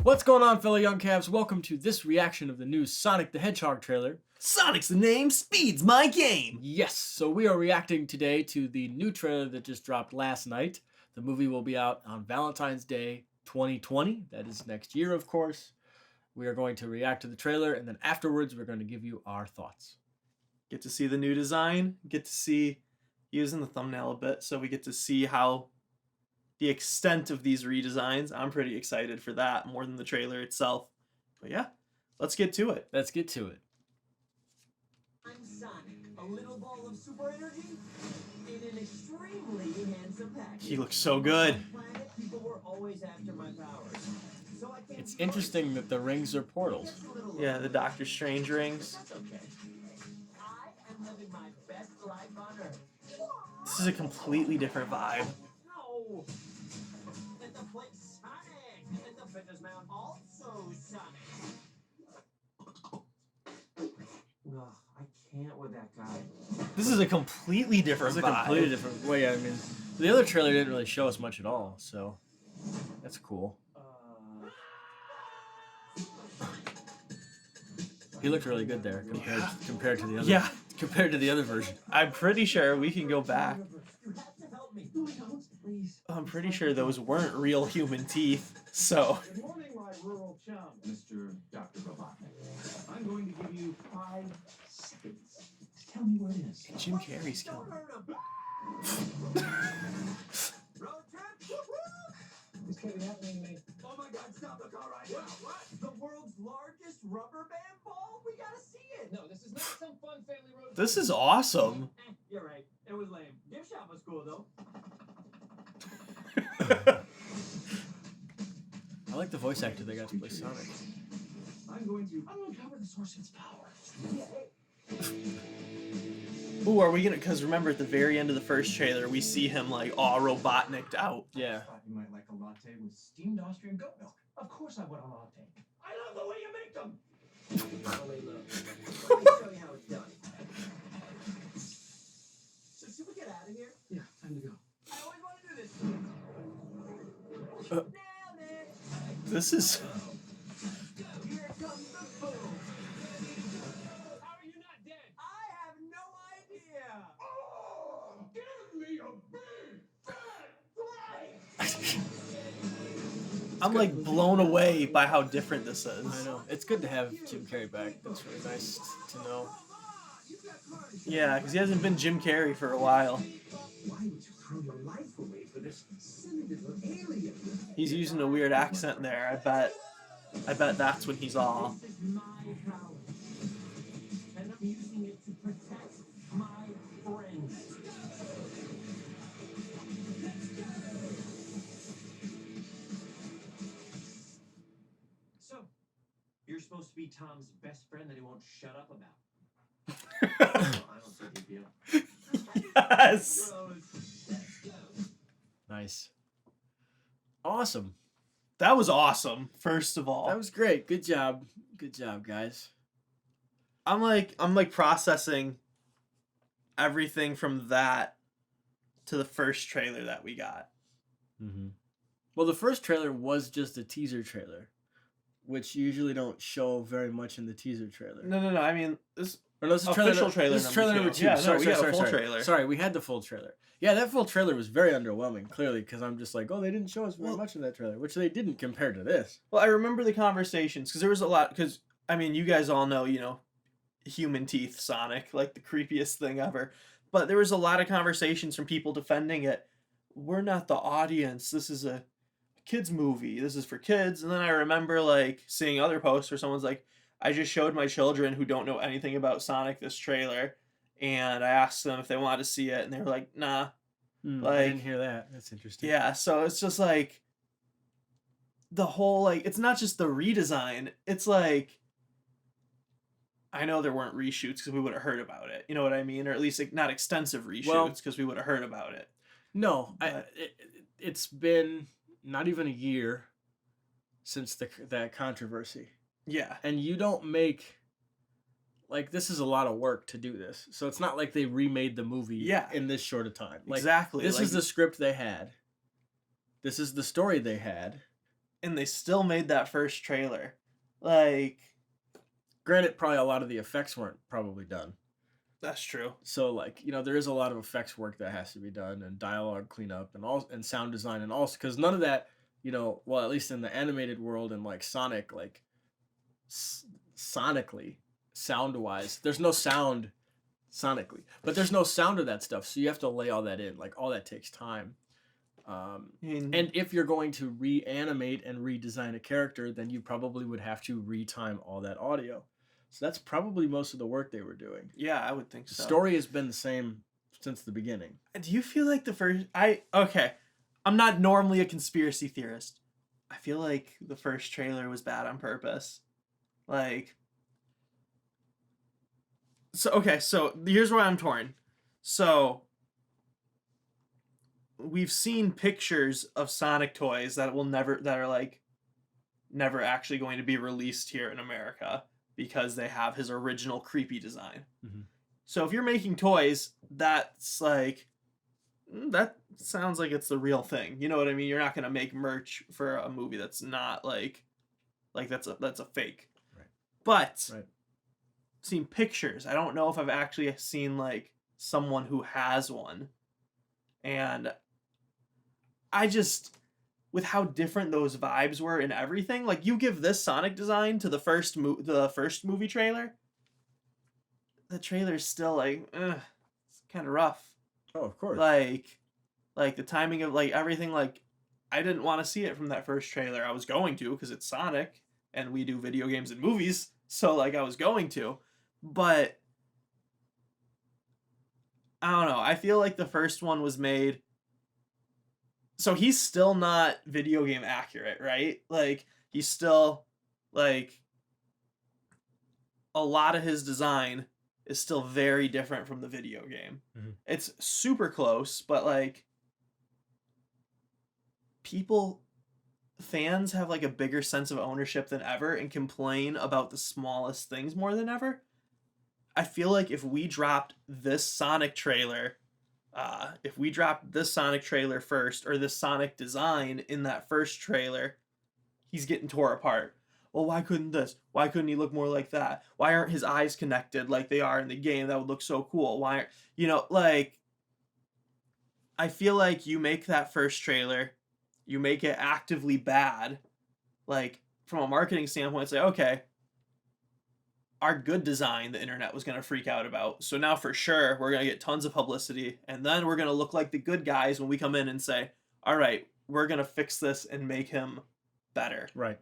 What's going on, fellow young cavs? Welcome to this reaction of the new Sonic the Hedgehog trailer. Sonic's the name, speed's my game! Yes, so we are reacting today to the new trailer that just dropped last night. The movie will be out on Valentine's Day 2020. That is next year, of course. We are going to react to the trailer, and then afterwards we're going to give you our thoughts. Get to see the new design, get to see, using the thumbnail a bit, so we get to see how the extent of these redesigns. I'm pretty excited for that, more than the trailer itself. But yeah, let's get to it. Let's get to it. I'm Sonic, a little ball of super energy in an extremely handsome package. He looks so good. Planet, people were always after my powers. So I can't It's interesting that the rings are portals. Yeah, the Doctor Strange rings. That's okay. I am living my best life on Earth. This is a completely different vibe. No! And the place Sonic! And the fitness mount also Sonic! Ugh, I can't with that guy. This is a completely different It's a vibe. completely different way. I mean, the other trailer didn't really show us much at all, so that's cool. He looked really good there compared to the other. Yeah. Compared to the other version. I'm pretty sure we can go back. You have to help me. No, I don't. Please. I'm pretty sure those weren't real human teeth, so... Good morning, my rural chum, Mr. Dr. Robotnik. I'm going to give you 5 seconds to tell me where it is. Jim Carrey's killing Don't me. hurt him. Road trip? This can't be happening to me. Oh my god, stop the car right now. What? The world's largest rubber band ball? We gotta see it. No, this is not some fun family road. This is awesome. You're right. It was lame. Gift shop was cool though. I like the voice actor they got to play Sonic. I'm going to uncover the source of its power. Ooh, are we gonna... Because remember, at the very end of the first trailer, we see him, like, all Robotnik'd out. Yeah. Thought you might like a latte with steamed Austrian goat milk. Of course I want a latte. I love the way you make them. Let me show you how it's done. So should we get out of here? Yeah, time to go. I always want to do this. Uh. Nailed it. This is... Here comes the boom. How are you not dead? I have no idea. Oh, give me a big fat break. I'm, like, blown away by how different this is. I know. It's good to have Jim Carrey back. That's really nice to know. Yeah, because he hasn't been Jim Carrey for a while. Why would you throw your life away for this silly little alien? He's using a weird accent there. I bet that's when he's all... This is my power. And I'm using it to protect my friends. So, you're supposed to be Tom's best friend that he won't shut up about. I don't think he'd be Yes! Nice. Awesome. That was awesome, first of all. That was great. Good job. Good job, guys. I'm like processing everything from that to the first trailer that we got. Mm-hmm. Well, the first trailer was just a teaser trailer, which you usually don't show very much in the teaser trailer. No. I mean, this Or no, this is official trailer This is trailer number 2. Yeah, sorry, we got sorry, a full sorry. trailer. Sorry, we had the full trailer. Yeah, that full trailer was very underwhelming, clearly, because I'm just like, oh, they didn't show us very much in that trailer, which they didn't compared to this. Well, I remember the conversations because there was a lot. Because I mean, you guys all know, human teeth Sonic, like the creepiest thing ever. But there was a lot of conversations from people defending it. We're not the audience. This is a kids movie. This is for kids. And then I remember like seeing other posts where someone's like, I just showed my children who don't know anything about Sonic this trailer, and I asked them if they wanted to see it, and they were like, nah. I didn't hear that. That's interesting. Yeah, so it's just like the whole, like, it's not just the redesign. It's like, I know there weren't reshoots because we would have heard about it. You know what I mean? Or at least like, not extensive reshoots because we would have heard about it. No, But- it's been not even a year since that controversy. Yeah. And you don't make... Like, this is a lot of work to do this. So it's not like they remade the movie in this short a time. Like, Exactly. This like, is the script they had. This is the story they had. and they still made that first trailer. Like, Granted, probably a lot of the effects weren't probably done. that's true. So like, there is a lot of effects work that has to be done, and dialogue cleanup, and sound design, and also because none of that, well, at least in the animated world and like Sonic, like sonically, sound wise, there's no sound sonically, but there's no sound of that stuff. So you have to lay all that in. Like all that takes time. And if you're going to reanimate and redesign a character, then you probably would have to retime all that audio. So that's probably most of the work they were doing. Yeah, I would think The so. story has been the same since the beginning. Do you feel like the first... I'm not normally a conspiracy theorist. I feel like the first trailer was bad on purpose. Like... So here's where I'm torn. So... We've seen pictures of Sonic toys that are like never actually going to be released here in America because they have his original creepy design. Mm-hmm. So if you're making toys, that's like, that sounds like it's the real thing. You know what I mean? You're not going to make merch for a movie that's not like that's a fake. Right. But right. Seen pictures. I don't know if I've actually seen like someone who has one. And I just, with how different those vibes were and everything, like you give this Sonic design to the first movie trailer, the trailer's still like, it's kind of rough. Oh, of course. Like the timing of like everything, like I didn't want to see it from that first trailer. I was going to because it's Sonic and we do video games and movies, so like I was going to, but I don't know. I feel like the first one was made. So he's still not video game accurate, right? Like he's still like a lot of his design is still very different from the video game. Mm-hmm. It's super close, but like fans have like a bigger sense of ownership than ever and complain about the smallest things more than ever. I feel like if we dropped this Sonic trailer first, or this Sonic design in that first trailer, he's getting tore apart. Well, why couldn't this? Why couldn't he look more like that? Why aren't his eyes connected like they are in the game? That would look so cool. Why aren't, like, I feel like you make that first trailer, you make it actively bad, like, from a marketing standpoint, say, okay, our good design the internet was going to freak out about. So now for sure, we're going to get tons of publicity. And then we're going to look like the good guys when we come in and say, all right, we're going to fix this and make him better. Right.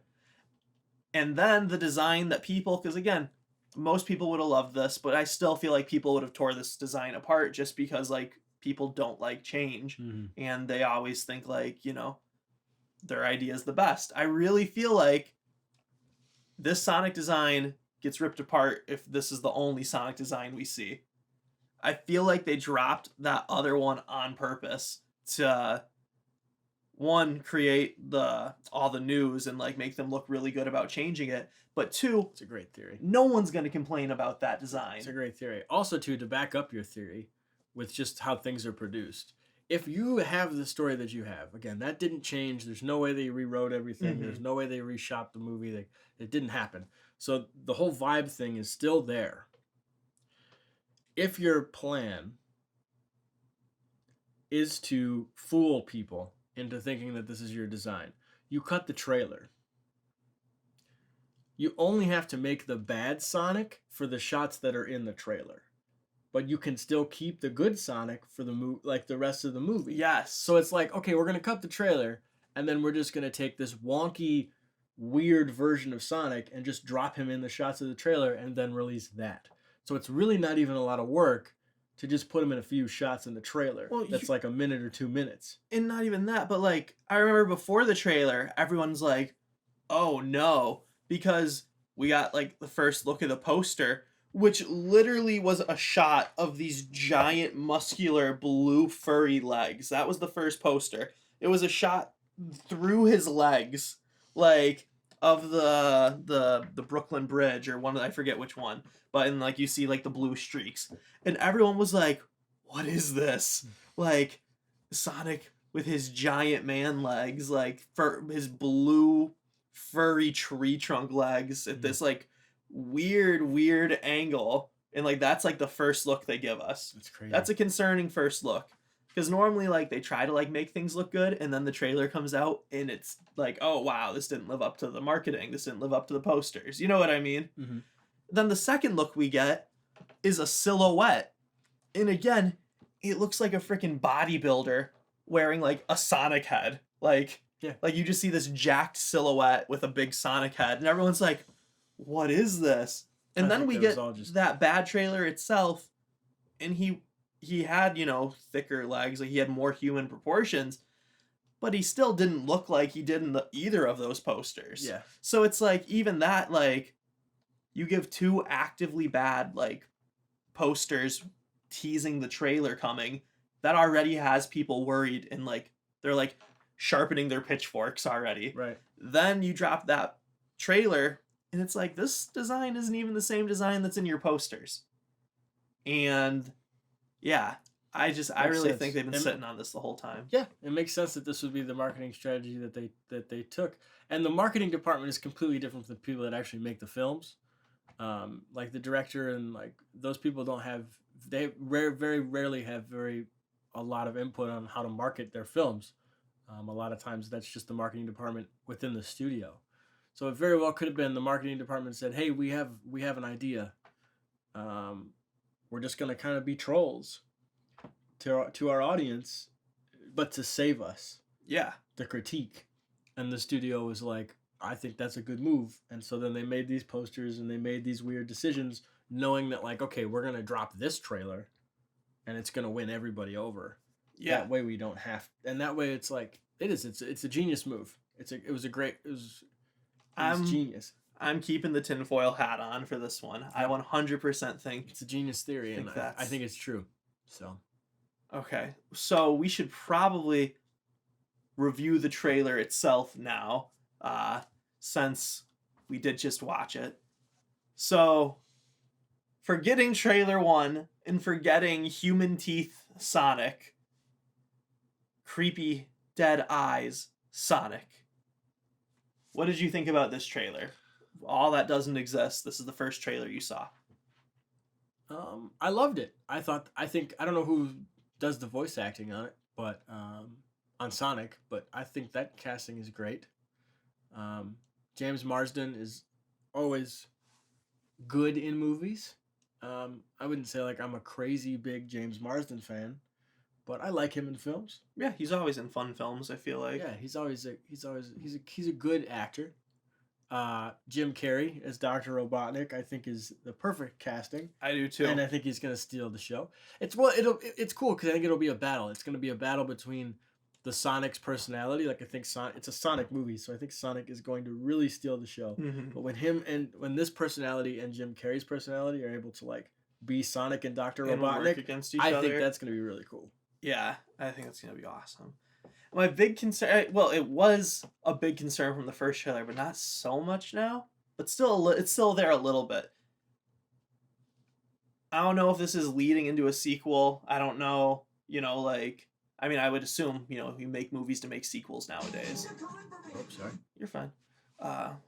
And then the design that people, because again, most people would have loved this, but I still feel like people would have tore this design apart just because like people don't like change. Mm-hmm. And they always think like, their idea is the best. I really feel like this Sonic design gets ripped apart if this is the only Sonic design we see. I feel like they dropped that other one on purpose to, one, create all the news and like make them look really good about changing it, but two, it's a great theory. No one's going to complain about that design. It's a great theory. Also, to back up your theory with just how things are produced, if you have the story that you have, again, that didn't change. There's no way they rewrote everything. Mm-hmm. There's no way they reshot the movie. It didn't happen. So the whole vibe thing is still there. If your plan is to fool people into thinking that this is your design, you cut the trailer. You only have to make the bad Sonic for the shots that are in the trailer, but you can still keep the good Sonic for the rest of the movie. Yes. So it's like, okay, we're gonna cut the trailer, and then we're just gonna take this wonky, weird version of Sonic and just drop him in the shots of the trailer and then release that. So it's really not even a lot of work to just put him in a few shots in the trailer. Well, that's like a minute or 2 minutes. And not even that, but like, I remember before the trailer, everyone's like, oh no, because we got like the first look of the poster, which literally was a shot of these giant muscular blue furry legs. That was the first poster. It was a shot through his legs, like of the Brooklyn Bridge or one, I forget which one, but and like you see like the blue streaks, and everyone was like, what is this? Like, Sonic with his giant man legs, like for his blue furry tree trunk legs at this like weird angle. And like that's like the first look they give us. That's crazy. That's a concerning first look. Because normally like they try to like make things look good and then the trailer comes out and it's like, oh wow, this didn't live up to the marketing. This didn't live up to the posters. You know what I mean? Mm-hmm. Then the second look we get is a silhouette. And again, it looks like a freaking bodybuilder wearing like a Sonic head. Like, yeah. Like you just see this jacked silhouette with a big Sonic head. And everyone's like, what is this? And then we get that bad trailer itself. And he had, you know, thicker legs. Like he had more human proportions. But he still didn't look like he did in either of those posters. Yeah. So it's like, even that, like, you give two actively bad, like, posters teasing the trailer coming, that already has people worried and, like, they're, like, sharpening their pitchforks already. Right. Then you drop that trailer, and it's like, this design isn't even the same design that's in your posters. And, yeah, I really think they've been sitting on this the whole time. Yeah, it makes sense that this would be the marketing strategy that they took. And the marketing department is completely different from the people that actually make the films. Like the director and like those people very rarely have a lot of input on how to market their films. A lot of times that's just the marketing department within the studio. So it very well could have been the marketing department said, "Hey, we have an idea. We're just gonna kind of be trolls to our audience, but to save us." Yeah. The critique, and the studio was like, I think that's a good move. And so then they made these posters and they made these weird decisions knowing that like, okay, we're going to drop this trailer and it's going to win everybody over. Yeah. That way we don't have, and that way it's like, it's a genius move. It was genius. I'm keeping the tinfoil hat on for this one. I 100% think it's a genius theory and I think it's true. So. Okay. So we should probably review the trailer itself now. Since we did just watch it. So, forgetting trailer 1 and forgetting human teeth Sonic, creepy dead eyes Sonic. What did you think about this trailer? All that doesn't exist. This is the first trailer you saw. I loved it. I don't know who does the voice acting on it, but on Sonic, but I think that casting is great. James Marsden is always good in movies. I wouldn't say like I'm a crazy big James Marsden fan, but I like him in films. Yeah, he's always in fun films, I feel like. Yeah, he's a good actor. Jim Carrey as Dr. Robotnik, I think is the perfect casting. I do too. And I think he's gonna steal the show. It's cool because I think it'll be a battle. It's gonna be a battle between the Sonic's personality. Like I think it's a Sonic movie, so I think Sonic is going to really steal the show. Mm-hmm. But when this personality and Jim Carrey's personality are able to like be Sonic and Dr. Robotnik against each other, I think that's gonna be really cool. Yeah, I think that's gonna be awesome. My big concern, well, it was a big concern from the first trailer, but not so much now. But still, it's still there a little bit. I don't know if this is leading into a sequel. I don't know. You know, like, I mean, I would assume, you know, you make movies to make sequels nowadays. Oh, sorry. You're fine.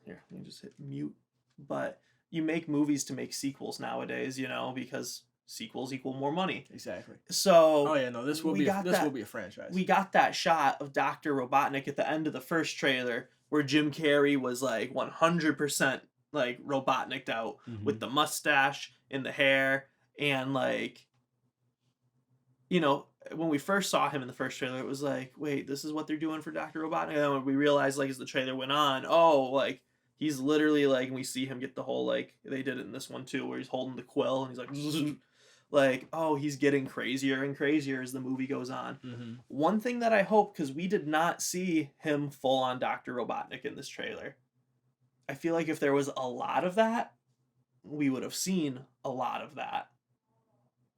Here, let me just hit mute. But you make movies to make sequels nowadays, you know, because sequels equal more money. Exactly. So. Oh yeah, no, this will be a franchise. We got that shot of Dr. Robotnik at the end of the first trailer where Jim Carrey was like 100% like Robotnik'd out with the mustache and the hair and like, you know, when we first saw him in the first trailer, it was like, wait, this is what they're doing for Dr. Robotnik? And then when we realized, like, as the trailer went on, oh, like, he's literally, like, and we see him get the whole, like, they did it in this one, too, where he's holding the quill, and he's like, like, oh, he's getting crazier and crazier as the movie goes on. Mm-hmm. One thing that I hope, because we did not see him full-on Dr. Robotnik in this trailer, I feel like if there was a lot of that, we would have seen a lot of that.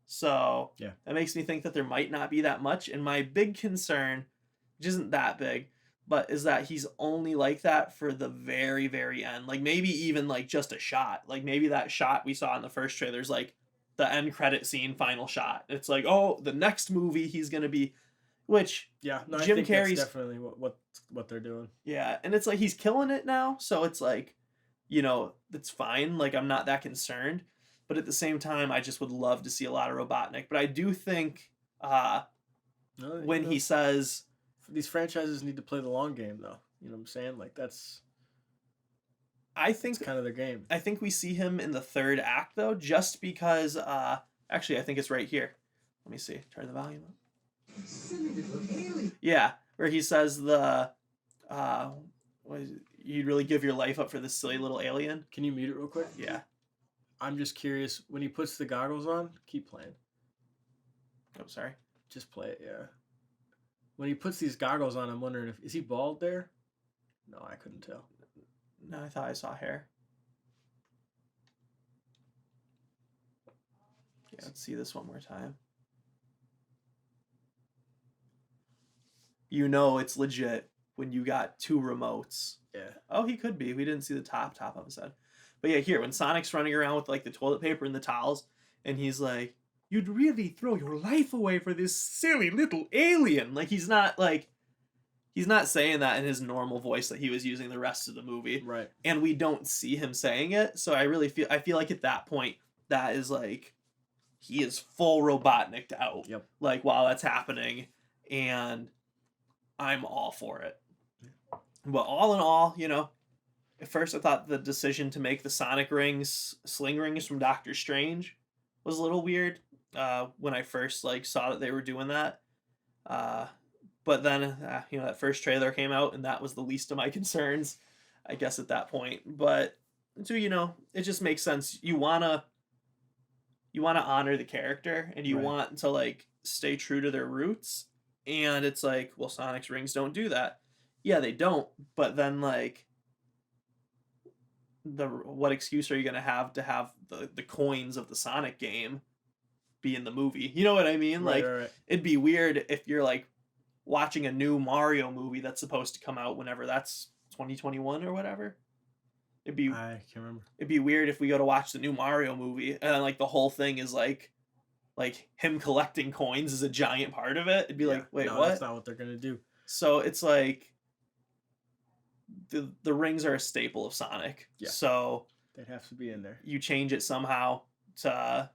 So yeah, that makes me think that there might not be that much. And my big concern, which isn't that big, but is that he's only like that for the very, very end. Like maybe even like just a shot. Like maybe that shot we saw in the first trailer is like the end credit scene, final shot. It's like, oh, the next movie he's going to be, which Yeah, no, I Jim think that's Carrey's definitely what they're doing. yeah, and it's like he's killing it now, so it's like, it's fine. Like I'm not that concerned, but at the same time, I just would love to see a lot of Robotnik. But I do think No, when he says, these franchises need to play the long game, though. You know what I'm saying? Like that's I think kind of their game. I think we see him in the third act though, just because actually I think it's right here. Let me see. Turn the volume up. Silly little alien. Yeah, where he says what is it? You'd really give your life up for this silly little alien. Can you mute it real quick? Yeah. I'm just curious. When he puts the goggles on, keep playing. Oh, sorry. Just play it, yeah. When he puts these goggles on, I'm wondering if is he bald there? No, I couldn't tell. No, I thought I saw hair. Yeah, let's see this one more time. You know it's legit when you got two remotes. Yeah. Oh, he could be. We didn't see the top of his head. But yeah, here, when Sonic's running around with like the toilet paper and the towels, and he's like, you'd really throw your life away for this silly little alien. Like he's not saying that in his normal voice that he was using the rest of the movie. Right. And we don't see him saying it. So I feel like at that point, that is like he is full Robotnik'd out. Yep. Like while that's happening. And I'm all for it. But all in all, at first I thought the decision to make the Sonic rings sling rings from Doctor Strange was a little weird when I first saw that they were doing that. But then that first trailer came out and that was the least of my concerns, I guess at that point. But so it just makes sense. You wanna honor the character and you Right. want to stay true to their roots. And it's like, well, Sonic's rings don't do that. Yeah, they don't. But then what excuse are you gonna have the coins of the Sonic game be in the movie? You know what I mean? Right. It'd be weird if you're watching a new Mario movie that's supposed to come out whenever that's 2021 or whatever. I can't remember. It'd be weird if we go to watch the new Mario movie and then the whole thing is like him collecting coins is a giant part of it. It'd be wait, no, what? That's not what they're gonna do. So it's the rings are a staple of Sonic. Yeah. So They'd have to be in there. you change it somehow to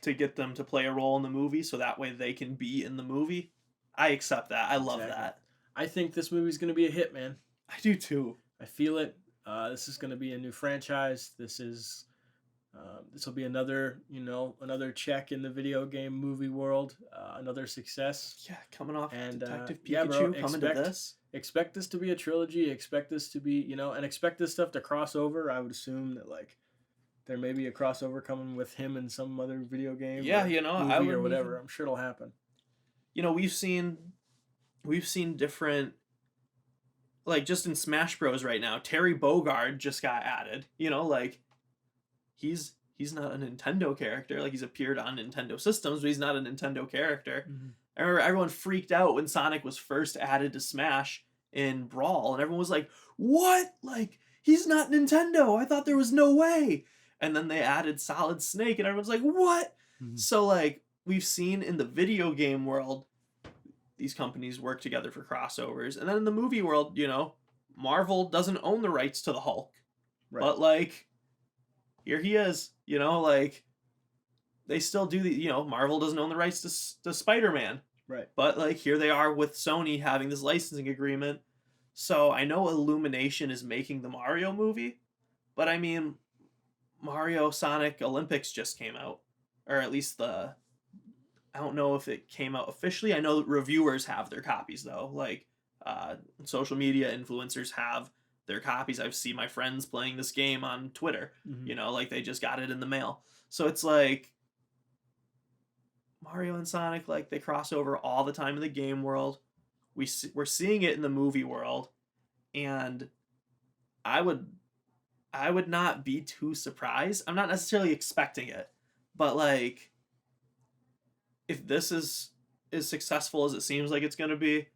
get them to play a role in the movie so that way they can be in the movie. I accept that. I love Exactly. that. I think this movie's gonna be a hit, man. I do too. I feel it. This is gonna be a new franchise. This will be another check in the video game movie world. Another success. Yeah, coming off And, Detective yeah, Pikachu bro, coming to this. Expect this to be a trilogy. Expect this to be, and expect this stuff to cross over. I would assume that there may be a crossover coming with him and some other video game. Yeah, or I movie would or whatever. I'm sure it'll happen. We've seen different just in Smash Bros right now. Terry Bogard just got added. He's not a Nintendo character. He's appeared on Nintendo systems, but he's not a Nintendo character. Mm-hmm. I remember everyone freaked out when Sonic was first added to Smash in Brawl, and everyone was like, "What? He's not Nintendo. I thought there was no way." And then they added Solid Snake, and everyone's like, "What?" Mhm. So we've seen in the video game world, these companies work together for crossovers, and then in the movie world, Marvel doesn't own the rights to the Hulk, Right. but here he is. They still do Marvel doesn't own the rights to Spider-Man. Right. But here they are with Sony having this licensing agreement. So I know Illumination is making the Mario movie, but I mean Mario Sonic Olympics just came out. Or at least I don't know if it came out officially. I know that reviewers have their copies though. Social media influencers have their copies. I've seen my friends playing this game on Twitter. Mhm. They just got it in the mail. So it's Mario and Sonic, they cross over all the time in the game world. We're seeing it in the movie world, and I would not be too surprised. I'm not necessarily expecting it, but if this is as successful as it seems like it's gonna be,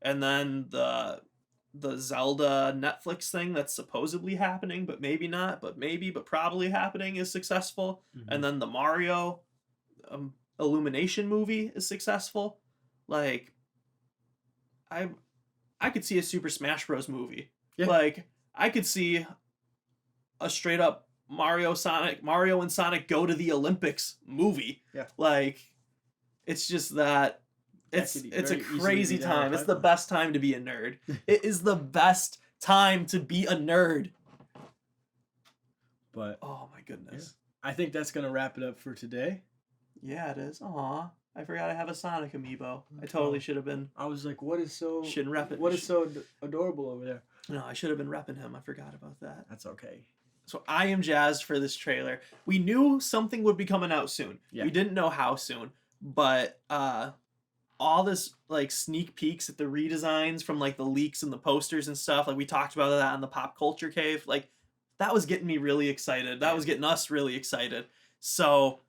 and then the Zelda Netflix thing that's supposedly happening, but maybe not, but maybe, but probably happening is successful, Mhm. and then the Mario Illumination movie is successful, I could see a Super Smash Bros. Movie. Yeah. Like, I could see a straight up Mario and Sonic go to the Olympics movie. Yeah. Like, it's just that That could it's a very easily crazy be down the time. It's the pipeline. best time to be a nerd. It is the best time to be a nerd. But Oh my goodness. I think that's going to wrap it up for today. Yeah, it is. Aw. I forgot I have a Sonic amiibo. I totally Oh. should have been. I was like, what is so Shouldn't rep it. what is so adorable over there? No, I should have been repping him. I forgot about that. That's okay. So I am jazzed for this trailer. We knew something would be coming out soon. Yeah. We didn't know how soon, but all this like sneak peeks at the redesigns from like the leaks and the posters and stuff, like we talked about that on the Pop Culture Cave, like that was getting me really excited. That was getting us really excited. So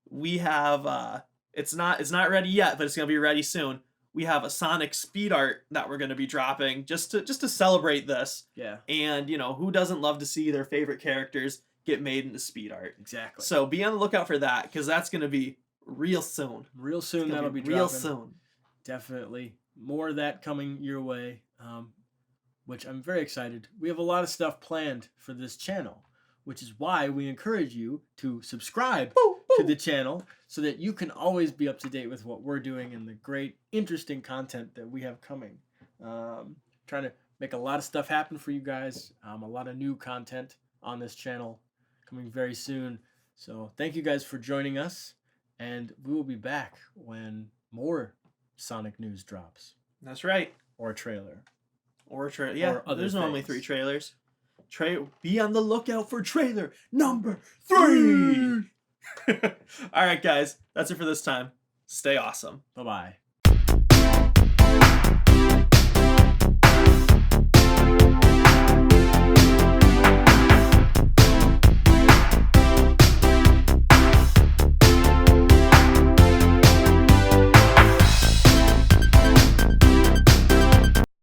we have it's not ready yet, but it's gonna be ready soon. We have a Sonic speed art that we're gonna be dropping just to celebrate this. Yeah, And you know, who doesn't love to see their favorite characters get made into speed art? exactly. So be on the lookout for that, because that's gonna be real soon. real soon It's gonna that'll be real dropping. soon. Definitely more of that coming your way, which I'm very excited. We have a lot of stuff planned for this channel, which is why we encourage you to subscribe Boo, to boo. the channel so that you can always be up to date with what we're doing and the great, interesting content that we have coming. Trying to make a lot of stuff happen for you guys. A lot of new content on this channel coming very soon. So thank you guys for joining us, and we will be back when more Sonic news drops That's right. or a trailer. Or a trailer. Yeah, Or other there's normally things. 3 trailers. Be on the lookout for trailer number 3. All right, guys, that's it for this time. Stay awesome. Bye bye.